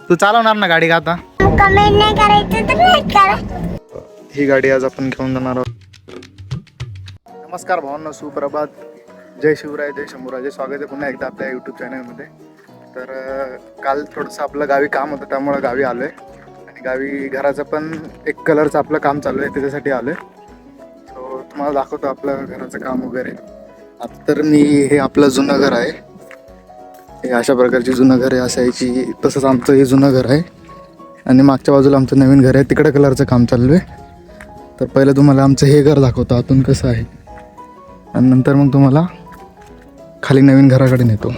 तू चालवणार ना गाडी का आता? कमेंट नाही करायचं तर लाईक करा. ही गाडी आज आपण घेऊन जाणार आहोत. नमस्कार भावांनो, सुप्रभात, जय शिवराय, जय शंभूराजे. स्वागत आहे पुन्हा एकदा आपल्या यूट्यूब चॅनलमध्ये. तर काल थोडंसं आपलं गावी काम होतं, त्यामुळं गावी आलो आहे. आणि गावी घराचं पण एक कलरचं आपलं काम चालू आहे, त्याच्यासाठी आलो आहे. सो तुम्हाला दाखवतो आपलं घराचं काम वगैरे. आता तर हे आपलं जुनं घर आहे. हे अशा प्रकारची जुनं घरे असायची, तसंच आमचं हे जुनं घर आहे. आणि मागच्या बाजूला आमचं नवीन घर आहे, तिकडे कलरचं काम चालू आहे. तर पहिलं तुम्हाला आमचं हे घर दाखवतो आतून कसं आहे, आणि नंतर मग तुम्हाला खाली नवीन घराकडे नेतो.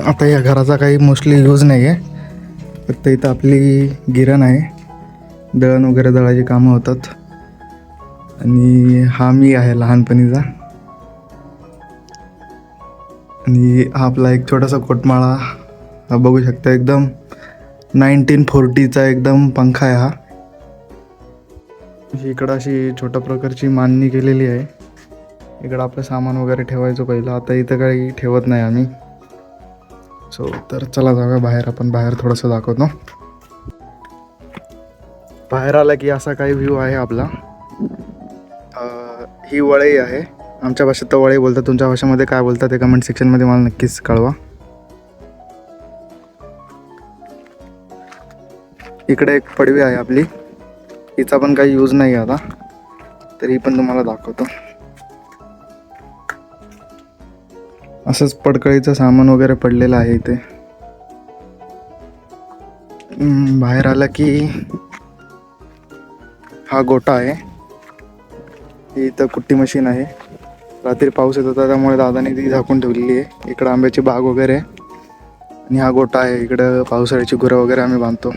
आता या घराचा काही मोस्टली यूज नाही आहे, फक्त इथं आपली गिरण आहे, दळण वगैरे दळाची कामं होतात. आणि हा मी आहे लहानपणीचा. आणि हा आपला एक छोटासा कोटमाळा, हा बघू शकता एकदम 1940चा एकदम पंखा आहे हा. इकडं अशी छोट्या प्रकारची मांडणी केलेली आहे. इकडं आपलं सामान वगैरे ठेवायचं पहिलं, आता इथं काही ठेवत नाही आम्ही. सो तर चला जाऊया बाहेर. आपण बाहेर थोडंसं दाखवतो. बाहेर आला की असा काही व्ह्यू आहे आपला. ही वळई आहे, आमच्या भाषेत तर वळई बोलतात, तुमच्या भाषेमध्ये काय बोलतात ते कमेंट सेक्शनमध्ये मला नक्कीच कळवा. इकडे एक पडवी आहे आपली, हिचा पण काही यूज नाही आता, तरी पण तुम्हाला दाखवतो. असंच पडकळीचं सामान वगैरे पडलेलं आहे इथे. बाहेर आला की हा गोठा आहे. इथं कुट्टी मशीन आहे. रात्री पाऊस येत होता त्यामुळे दादाने ती झाकून ठेवलेली आहे. इकडं आंब्याची बाग वगैरे आहे आणि हा गोठा आहे. इकडं पावसाळ्याची गुरं वगैरे आम्ही बांधतो.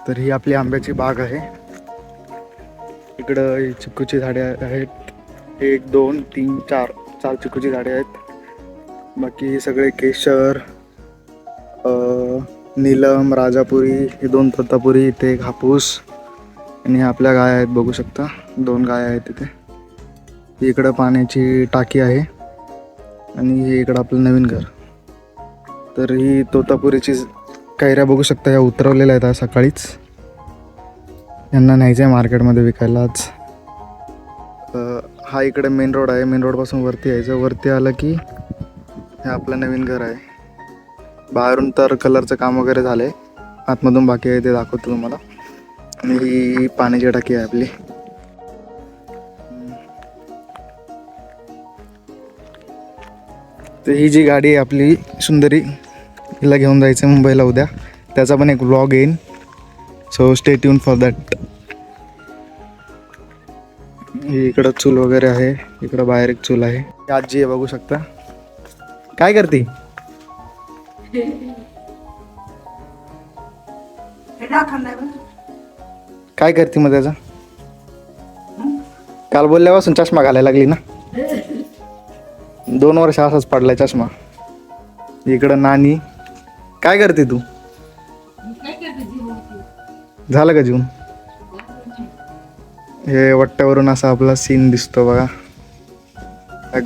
तर ही आपली आंब्याची बाग आहे. इकडं चिक्कूची झाडे आहेत, 1 2 3 4 चिक्कूची झाडे आहेत. बाकी सगळे केशर, नीलम, राजापुरी, हे 2 तोतापुरी, इथे एक हापूस. आणि आपल्या गाय आहेत, बघू शकता 2 गाय आहेत तिथे. इकडं पाण्याची टाकी आहे आणि हे इकडं आपलं नवीन घर. तर ही तोतापुरीची कैऱ्या बघू शकता, या उतरवलेल्या आहेत आज सकाळीच. यांना न्यायचं आहे मार्केटमध्ये विकायला आज. हा इकडे मेन रोड आहे, मेन रोडपासून वरती यायचं. वरती आलं की हे आपलं नवीन घर आहे. बाहेरून तर कलरचं काम वगैरे झालं आहे, आतमधून बाकी आहे ते दाखवतो तुम्हाला. आणि ही पाण्याची टाकी आहे आपली. तर ही जी गाडी आहे आपली सुंदरी, हिला घेऊन जायचं मुंबईला उद्या. त्याचा पण एक व्लॉग येईन, so stay tune for that. इकडं चूल वगैरे आहे, इकडं बाहेर एक चूल आहे. आजी आहे, बघू शकता. काय करते? काय करते मग त्याचा? काल बोलल्यापासून चष्मा घालायला लागली ना. 2 वर्ष असाच पडलाय चष्मा. इकडं नानी. काय करते तू? झालं का जेवण? हे वट्ट्यावरून असा आपला सीन दिसतो बघा.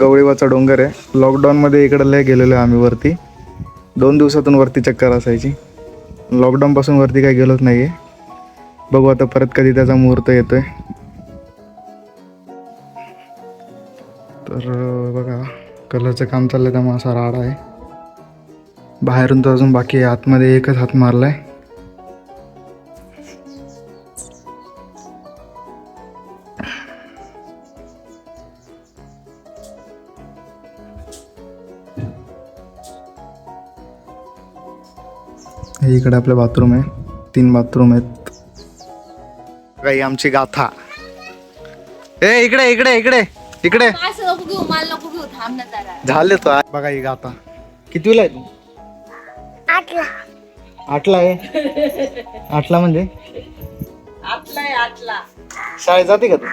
गवळीवाचा डोंगर आहे. लॉकडाऊनमध्ये इकडं लय गेलेलो आहे आम्ही वरती. 2 दिवसातून वरती चक्कर असायची. लॉकडाऊनपासून वरती काही गेलोच नाही आहे. बघू आता परत कधी त्याचा मुहूर्त येतोय. तर बघा कलरचं काम चाललंय त्यामुळे असा राडा आहे. बाहेरून तर अजून बाकी आहे, आतमध्ये एकच हात मारलाय. इकडे आपलं बाथरूम आहे, 3 बाथरूम आहेत. काही आमची गाथा. इकडे इकडे इकडे इकडे झाले तो. बघा ही गाथा. कितवीला आहे तू? 8ला. 8ला आहे? 8ला म्हणजे 8ला. शाळेत जाते का तू?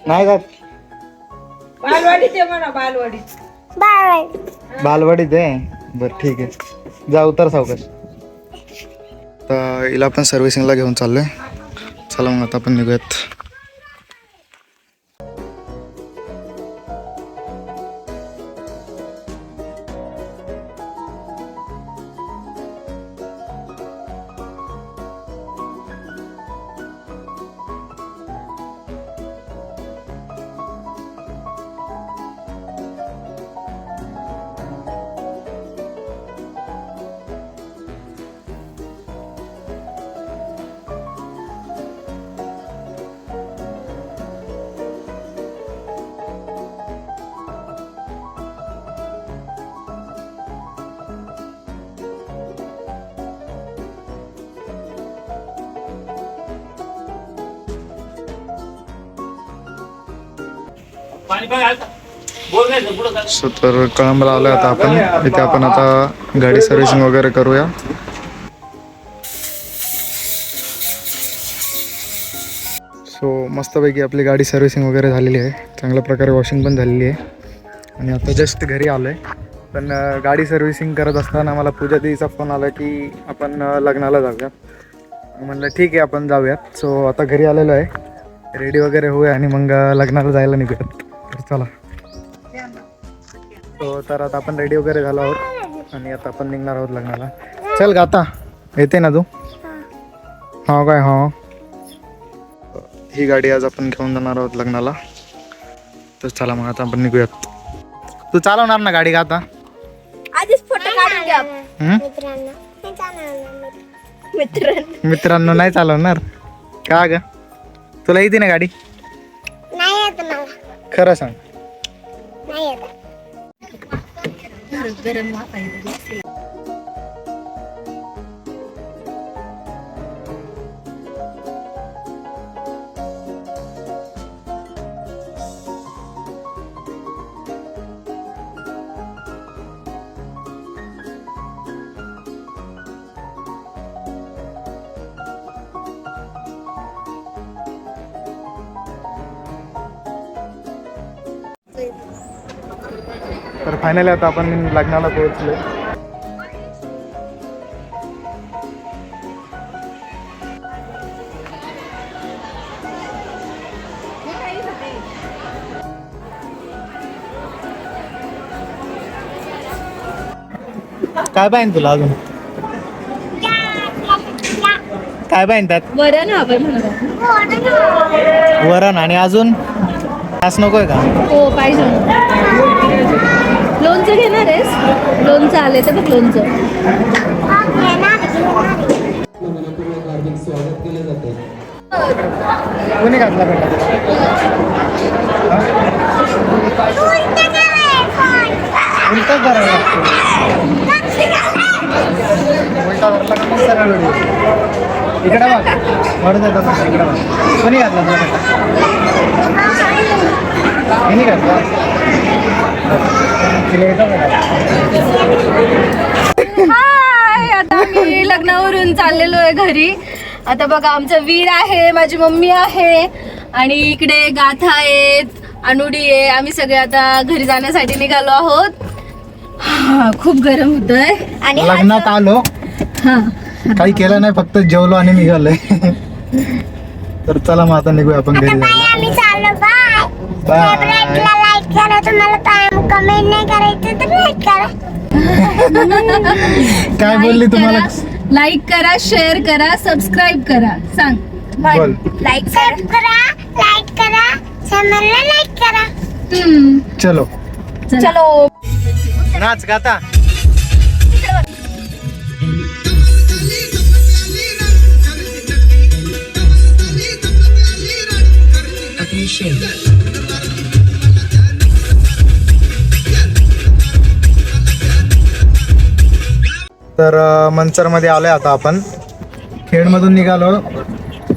नाही जात. बालवाडीत आहे म्हणा, बालवाडीत. बालवाडीत आहे. बरं ठीक आहे, जा उतर सावकाश. तर हिला पण सर्व्हिसिंगला घेऊन चाललोय. चला मग आता आपण निघूयात. सो तर कळंबला आलोय आता आपण. इथे आपण आता गाडी सर्व्हिसिंग वगैरे करूया. सो मस्तपैकी आपली गाडी सर्व्हिसिंग वगैरे झालेली आहे. चांगल्या प्रकारे वॉशिंग पण झालेली आहे. आणि आता जस्ट घरी आलो आहे. पण गाडी सर्व्हिसिंग करत असताना मला पूजा दिदीचा फोन आला की आपण लग्नाला जाऊया. म्हणलं ठीक आहे आपण जाऊयात. सो आता घरी आलेलो आहे. रेडी वगैरे होऊया आणि मग लग्नाला जायला निघूयात. तर चला. सो तर आता आपण रेडी वगैरे झालो आहोत आणि आता आपण निघणार आहोत लग्नाला. चल ग आता येते ना तू? हा काय हा. ही गाडी आज आपण घेऊन जाणार आहोत लग्नाला. तर चला मग आता आपण निघूयात. तू चालवणार ना गाडी का आता? आधीच फोटो काढून घ्या. मित्रांनो मी जाणार मित्रांनो नाही चालवणार का ग? तुला येते ना गाडी? नाही येत मला. खरं सांग. नाही येत. तर फायनली आता आपण लग्नाला पोहोचलो. काय पाहिजे तुला अजून? काय पाहिजे? वरण हवं म्हणून. वरण आणि अजून तास नकोय का? हो पाहिजे. लोणचं घेणार आहेस? लोणचं आले तर बघ लोणचं. कोणी घातला बेटा? उलटाच धरावा लागतो. उलटा धरला का मग सरळ वेळ येतो. इकडे बघ. वरच येतात ना, इकडे बघ. कोणी घातला तुला बेटा? कोणी घातला? तिला येतं बेटा? हाय, आता आम्ही लग्नावरून चाललेलो आहे घरी. आता बघा आमचं वीर आहे, माझी मम्मी आहे आणि इकडे गाथा आहेत, अनुडी आहे. आम्ही सगळे आता घरी जाण्यासाठी निघालो आहोत. खूप गरम होतंय. आणि लग्नात आलो, हा काही केलं नाही, फक्त जेवलो आणि निघालोय. तर चला मग आता निघूया आपण घरी बाय जायला. आम्ही चाललो. बाय. बाय. फेवरेटला लाईक करा. तुम्हाला कमेंट नाही करायचं तर लाईक करा. काय बोलली तुम्हाला? लाईक करा, शेअर करा, सबस्क्राईब करा. सांग. बोल. लाईक करा, लाईक करा, चॅनलला लाईक करा. चलो चलो. नाच गाता. तर मनसरमध्ये आलोय आता आपण. खेडमधून निघालो,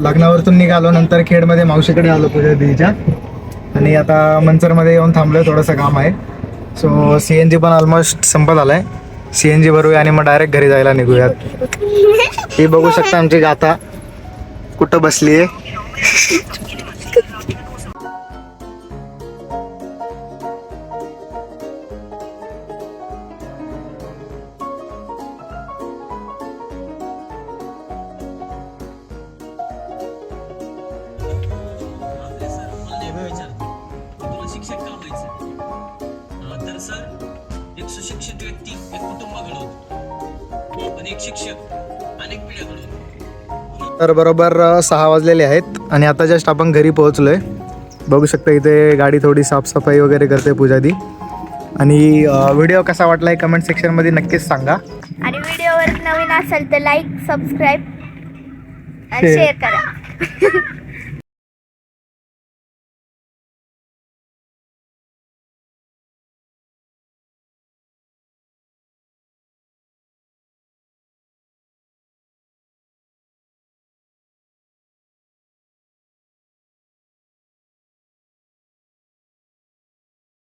लग्नावरतून निघालो, नंतर खेडमध्ये मावशीकडे आलो पूजा दीदीच्या. आणि आता मनसरमध्ये येऊन थांबलोय, थोडंसं काम आहे. सो CNG पण ऑलमोस्ट संपत आलाय. CNG भरूया आणि मग डायरेक्ट घरी जायला निघूयात. ही बघू शकता आमची गाथा कुठं बसली आहे. शिक्षक का व्हायचं? तर सर, एक सुशिक्षित व्यक्ती एक कुटुंब घडवतो, पण एक शिक्षक अनेक पिढ्या घडवतो. तर बरोबर 6 वाजलेले आहेत आणि आता जस्ट आपण घरी पोहोचलोय. बघू शकता इथे गाडी थोडी साफसफाई वगैरे करते पूजा दी. आणि व्हिडिओ कसा वाटला आहे कमेंट सेक्शनमध्ये नक्कीच सांगा. आणि व्हिडिओवर नवीन असेल तर लाईक, सबस्क्राईब आणि Share. शेअर करा.